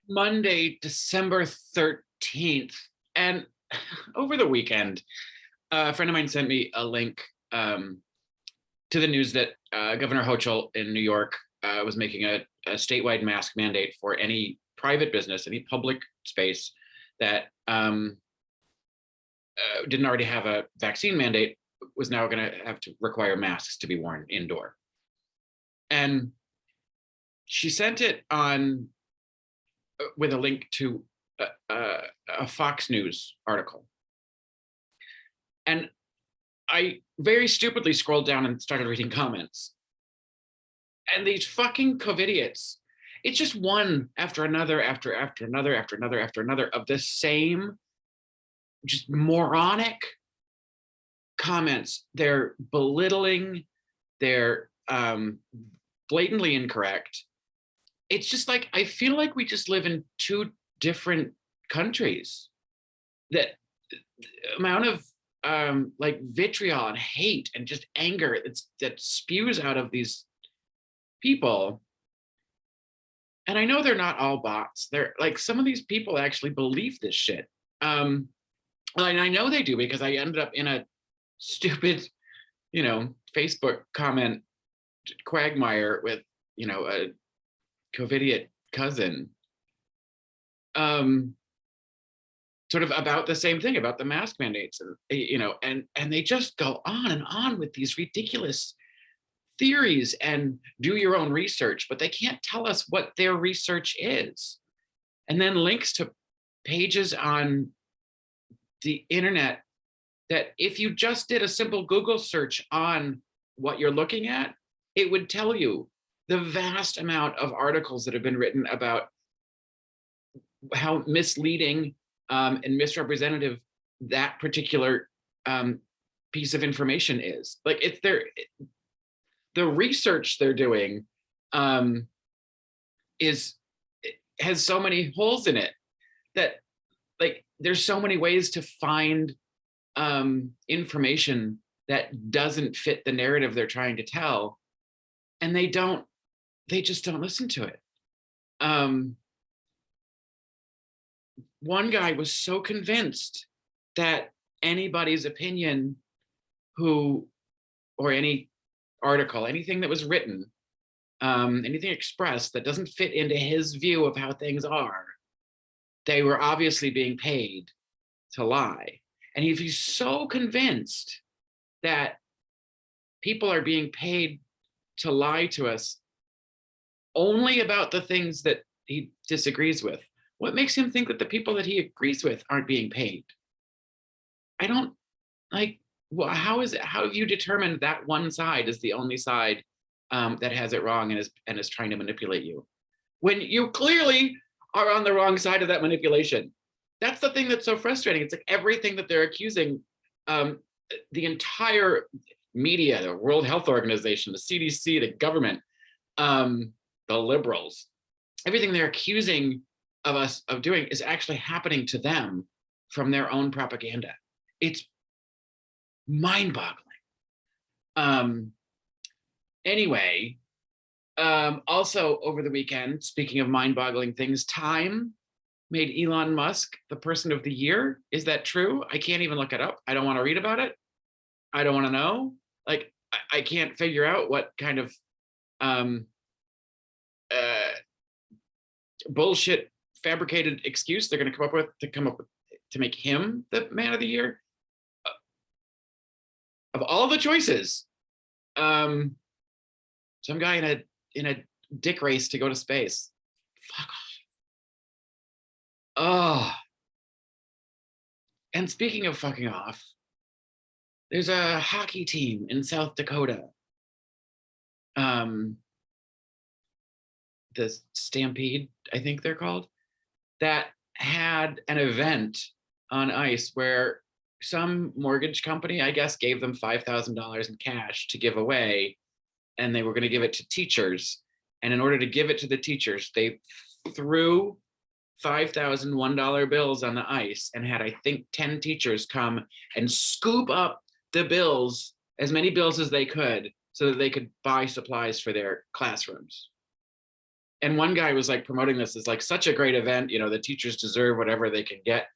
Monday, December 13th. And over the weekend, a friend of mine sent me a link to the news that Governor Hochul in New York was making a statewide mask mandate for any private business, any public space that didn't already have a vaccine mandate, was now going to have to require masks to be worn indoor. And she sent it on with a link to a Fox News article. And I very stupidly scrolled down and started reading comments. And these fucking Covidiots, it's just one after another, after another, after another, after another of the same just moronic comments. They're belittling, they're blatantly incorrect. It's just like, I feel like we just live in two different countries. That amount of like vitriol and hate and just anger that spews out of these people. And I know they're not all bots. They're like, some of these people actually believe this shit. And I know they do, because I ended up in a stupid, Facebook comment quagmire with, a Covidiot cousin, sort of about the same thing, about the mask mandates, and they just go on and on with these ridiculous theories and do your own research, but they can't tell us what their research is. And then links to pages on the internet that if you just did a simple Google search on what you're looking at, it would tell you the vast amount of articles that have been written about how misleading and misrepresentative that particular piece of information is. Like, it's the research they're doing has so many holes in it that, like, there's so many ways to find information that doesn't fit the narrative they're trying to tell, and they just don't listen to it. One guy was so convinced that anybody's opinion or any article, anything that was written, anything expressed that doesn't fit into his view of how things are, they were obviously being paid to lie. And if he's so convinced that people are being paid to lie to us only about the things that he disagrees with, what makes him think that the people that he agrees with aren't being paid? I don't like. Well, how have you determined that one side is the only side that has it wrong and is trying to manipulate you, when you clearly are on the wrong side of that manipulation? That's the thing that's so frustrating. It's like everything that they're accusing the entire media, the World Health Organization, the CDC, the government, the liberals, everything they're accusing of us of doing is actually happening to them from their own propaganda. It's mind-boggling. Anyway, also over the weekend, speaking of mind-boggling things, Time made Elon Musk the person of the year. Is that true? I can't even look it up. I don't want to read about it. I don't want to know. Like, I can't figure out what kind of bullshit fabricated excuse they're going to come up with to make him the man of the year. Of all the choices, some guy in a dick race to go to space. Fuck off. Oh. And speaking of fucking off, there's a hockey team in South Dakota. The Stampede, I think they're called, that had an event on ice where some mortgage company, I guess, gave them $5,000 in cash to give away, and they were going to give it to teachers. And in order to give it to the teachers, they threw $5,001 bills on the ice and had, I think, 10 teachers come and scoop up the bills, as many bills as they could, so that they could buy supplies for their classrooms. And one guy was like promoting this as like such a great event. You know, the teachers deserve whatever they can get.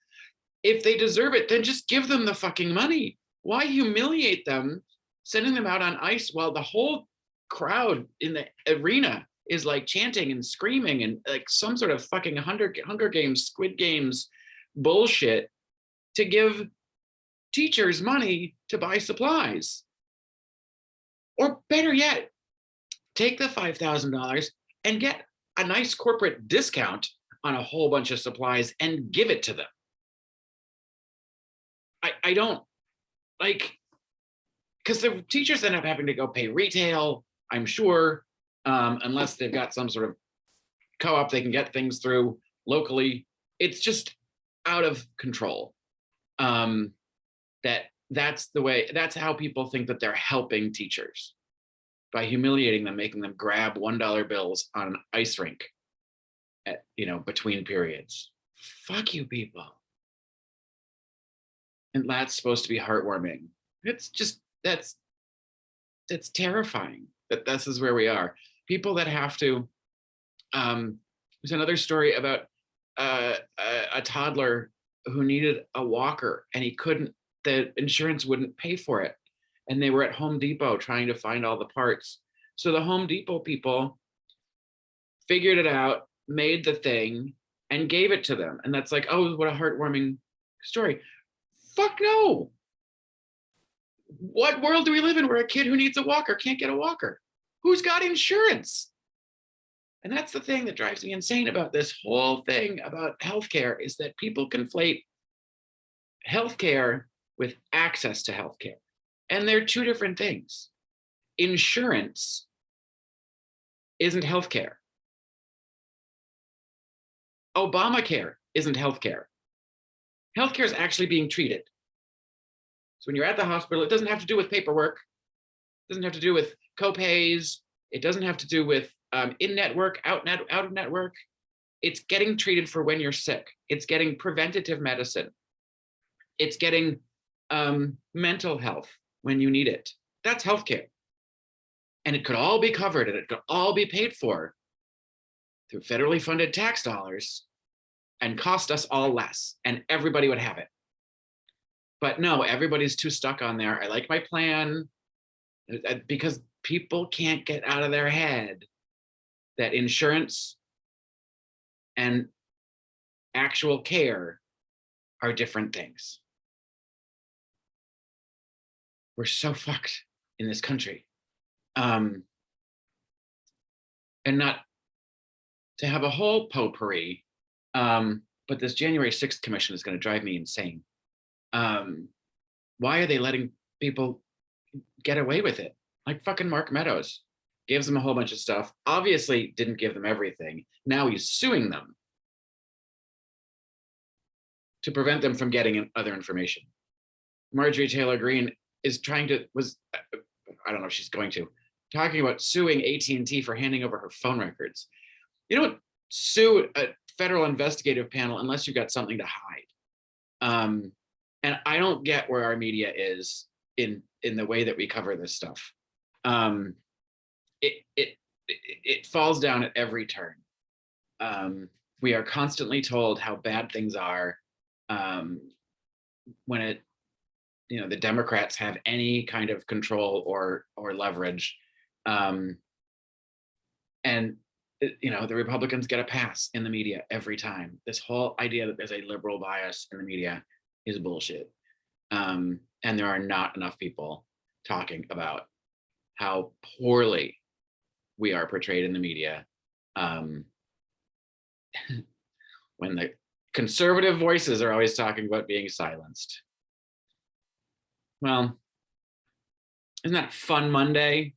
If they deserve it, then just give them the fucking money. Why humiliate them, sending them out on ice while the whole crowd in the arena is like chanting and screaming and like some sort of fucking Hunger Games, Squid Games bullshit to give teachers money to buy supplies? Or better yet, take the $5,000 and get a nice corporate discount on a whole bunch of supplies and give it to them. I don't like, because the teachers end up having to go pay retail, I'm sure, unless they've got some sort of co-op they can get things through locally. It's just out of control. That's the way, that's how people think that they're helping teachers, by humiliating them, making them grab $1 bills on an ice rink at, between periods. Fuck you people. And that's supposed to be heartwarming. It's just, that's terrifying that this is where we are. People that have to, there's another story about a toddler who needed a walker and he couldn't, the insurance wouldn't pay for it. And they were at Home Depot trying to find all the parts. So the Home Depot people figured it out, made the thing, and gave it to them. And that's like, oh, what a heartwarming story. Fuck no. What world do we live in where a kid who needs a walker can't get a walker? Who's got insurance? And that's the thing that drives me insane about this whole thing about healthcare, is that people conflate healthcare with access to healthcare. And they're two different things. Insurance isn't healthcare. Obamacare isn't healthcare. Healthcare is actually being treated. So when you're at the hospital, it doesn't have to do with paperwork. It doesn't have to do with co-pays. It doesn't have to do with in-network, out of network. It's getting treated for when you're sick. It's getting preventative medicine. It's getting mental health when you need it. That's healthcare. And it could all be covered and it could all be paid for through federally funded tax dollars and cost us all less, and everybody would have it. But no, everybody's too stuck on there. I like my plan, because people can't get out of their head that insurance and actual care are different things. We're so fucked in this country. And not to have a whole potpourri, but this January 6th commission is going to drive me insane. Why are they letting people get away with it? Like fucking Mark Meadows gives them a whole bunch of stuff, obviously didn't give them everything. Now he's suing them to prevent them from getting other information. Marjorie Taylor Greene is I don't know if she's going to, talking about suing AT&T for handing over her phone records. You don't sue a federal investigative panel unless you've got something to hide. And I don't get where our media is in the way that we cover this stuff. It falls down at every turn. We are constantly told how bad things are when the Democrats have any kind of control or leverage, and the Republicans get a pass in the media every time. This whole idea that there's a liberal bias in the media is bullshit. And there are not enough people talking about how poorly we are portrayed in the media, when the conservative voices are always talking about being silenced. Well, isn't that fun Monday?